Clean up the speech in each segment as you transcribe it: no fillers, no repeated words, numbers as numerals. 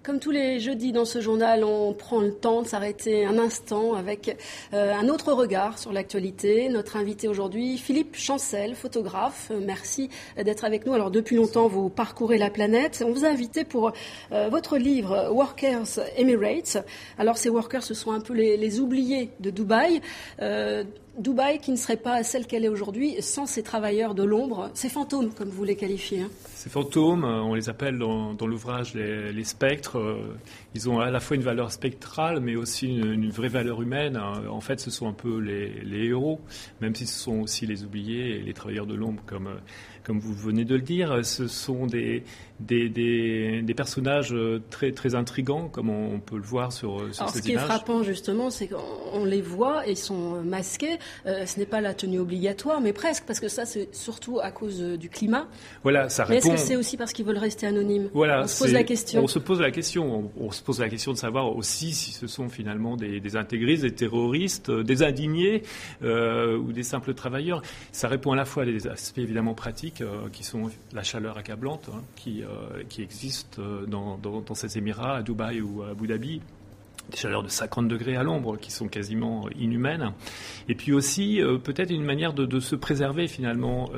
Comme tous les jeudis dans ce journal, on prend le temps de s'arrêter un instant avec un autre regard sur l'actualité. Notre invité aujourd'hui, Philippe Chancel, photographe. Merci d'être avec nous. Alors depuis longtemps, vous parcourez la planète. On vous a invité pour votre livre Workers Emirates. Alors ces workers, ce sont un peu les oubliés de Dubaï. Dubaï qui ne serait pas celle qu'elle est aujourd'hui sans ces travailleurs de l'ombre, ces fantômes comme vous les qualifiez. Ces fantômes, on les appelle dans l'ouvrage les spectres. Ils ont à la fois une valeur spectrale, mais aussi une vraie valeur humaine. En fait, ce sont un peu les héros, même si ce sont aussi les oubliés et les travailleurs de l'ombre, comme vous venez de le dire. Ce sont des personnages très, très intrigants, comme on peut le voir sur ces images. Ce qui est frappant, justement, c'est qu'on les voit et ils sont masqués. Ce n'est pas la tenue obligatoire, mais presque, parce que ça, c'est surtout à cause du climat. Voilà, ça répond. Mais est-ce que c'est aussi parce qu'ils veulent rester anonymes? Voilà, on se pose la question. On se pose la question. On se pose la question de savoir aussi si ce sont finalement des intégristes, des terroristes, des indignés ou des simples travailleurs. Ça répond à la fois à des aspects évidemment pratiques, qui sont la chaleur accablante, qui existe dans ces Émirats, à Dubaï ou à Abu Dhabi. Des chaleurs de 50 degrés à l'ombre qui sont quasiment inhumaines. Et puis aussi, peut-être une manière de se préserver finalement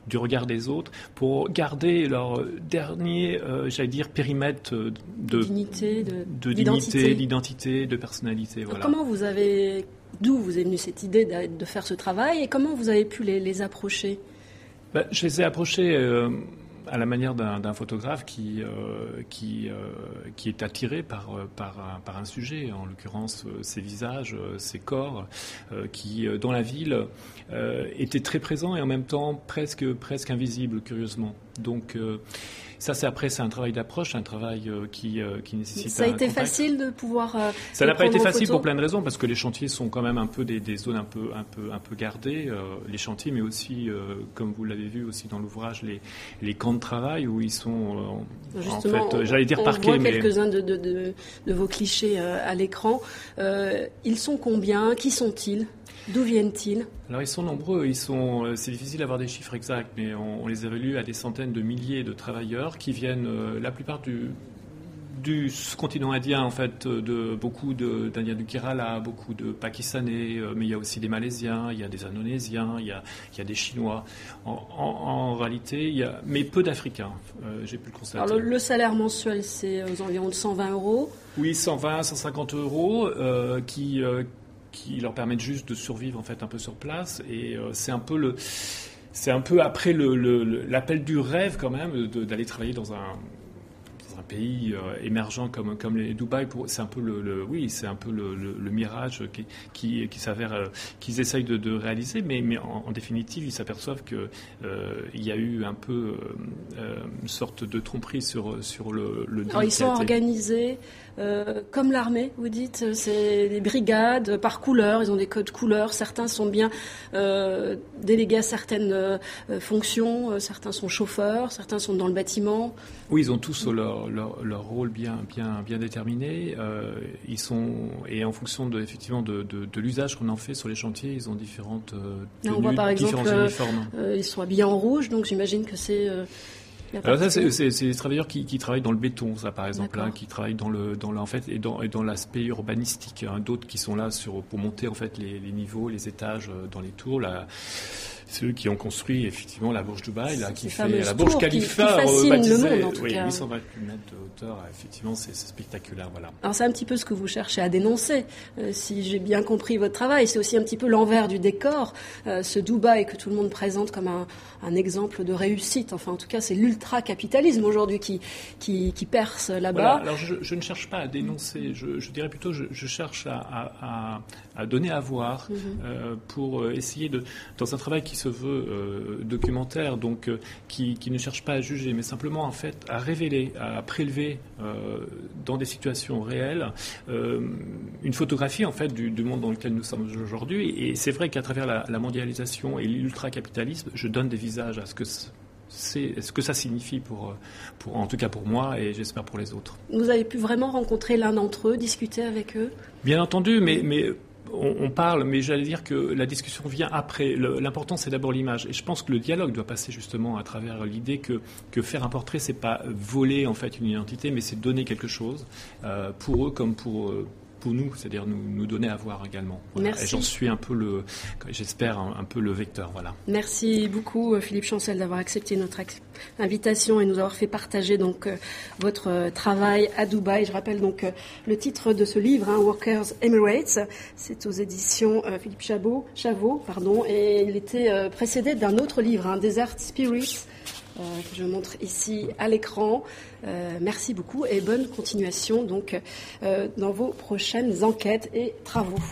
du regard des autres pour garder leur dernier, périmètre de dignité, d'identité, de personnalité. Voilà. D'où vous est venue cette idée de faire ce travail et comment vous avez pu les approcher? Je les ai approchés à la manière d'un photographe qui est attiré par un sujet, en l'occurrence ses visages, ses corps, qui dans la ville étaient très présents et en même temps presque invisibles, curieusement. Donc ça, c'est un travail d'approche, un travail qui nécessite. Ça a été facile de pouvoir. Ça n'a pas été facile pour plein de raisons, parce que les chantiers sont quand même un peu des zones un peu gardées, les chantiers, mais aussi, comme vous l'avez vu aussi dans l'ouvrage, les camps de travail où ils sont justement, en fait, j'allais dire parqués. On voit quelques-uns de vos clichés à l'écran. Ils sont combien? Qui sont-ils? D'où viennent-ils? Alors ils sont nombreux, c'est difficile d'avoir des chiffres exacts, mais on les évalue à des centaines de milliers de travailleurs qui viennent la plupart du continent indien, en fait, beaucoup d'Indiens du Kerala, beaucoup de Pakistanais, mais il y a aussi des Malaisiens, il y a des Indonésiens, il y a des Chinois. En réalité, mais peu d'Africains, j'ai pu le constater. Alors le salaire mensuel, c'est aux environs de 120 €? Oui, 120, 150 € qui leur permettent juste de survivre en fait un peu sur place, et c'est un peu après l'appel du rêve quand même d'aller travailler dans un pays émergent comme les Dubaï. C'est un peu le mirage qui s'avère qu'ils essayent de réaliser, mais en définitive ils s'aperçoivent que il y a eu un peu une sorte de tromperie sur le deal. Alors ils sont organisés comme l'armée, vous dites, c'est des brigades par couleur, ils ont des codes couleurs, certains sont bien délégués à certaines fonctions, certains sont chauffeurs, certains sont dans le bâtiment. Oui, ils ont tous leur rôle bien déterminé. Et en fonction effectivement de l'usage qu'on en fait sur les chantiers, ils ont différentes tenues, on voit par exemple, différents uniformes. Ils sont habillés en rouge, donc j'imagine que c'est. Alors ça, c'est des travailleurs qui travaillent dans le béton, ça par exemple, qui travaillent en fait et dans l'aspect urbanistique. D'autres qui sont là pour monter en fait les niveaux, les étages dans les tours. Ceux qui ont construit effectivement la Burj Dubaï, qui fait la Burj Khalifa, qui baptisée, le monde, en tout cas. 828 mètres de hauteur. Effectivement, c'est spectaculaire, voilà. Alors c'est un petit peu ce que vous cherchez à dénoncer, si j'ai bien compris votre travail. C'est aussi un petit peu l'envers du décor, ce Dubaï que tout le monde présente comme un exemple de réussite. Enfin, en tout cas, c'est l'ultra-capitalisme aujourd'hui qui perce là-bas. Voilà. Alors je ne cherche pas à dénoncer. Je dirais plutôt, je cherche à donner à voir pour essayer dans un travail qui se veut documentaire, donc qui ne cherche pas à juger, mais simplement en fait à révéler, à prélever dans des situations réelles une photographie en fait du monde dans lequel nous sommes aujourd'hui. Et c'est vrai qu'à travers la mondialisation et l'ultra-capitalisme, je donne des visages à ce que ça signifie en tout cas pour moi, et j'espère pour les autres. Vous avez pu vraiment rencontrer l'un d'entre eux, discuter avec eux? Bien entendu, mais on parle, mais j'allais dire que la discussion vient après. L'important, c'est d'abord l'image. Et je pense que le dialogue doit passer justement à travers l'idée que faire un portrait, c'est pas voler en fait une identité, mais c'est donner quelque chose pour eux comme pour nous, c'est-à-dire nous donner à voir également. Voilà. Merci. Et j'en suis un peu j'espère un peu le vecteur. Voilà. Merci beaucoup Philippe Chancel d'avoir accepté notre invitation et nous avoir fait partager donc votre travail à Dubaï. Je rappelle donc le titre de ce livre, Workers Emirates. C'est aux éditions Philippe Chavot, et il était précédé d'un autre livre, Desert Spirit, que je montre ici à l'écran. Merci beaucoup et bonne continuation donc dans vos prochaines enquêtes et travaux.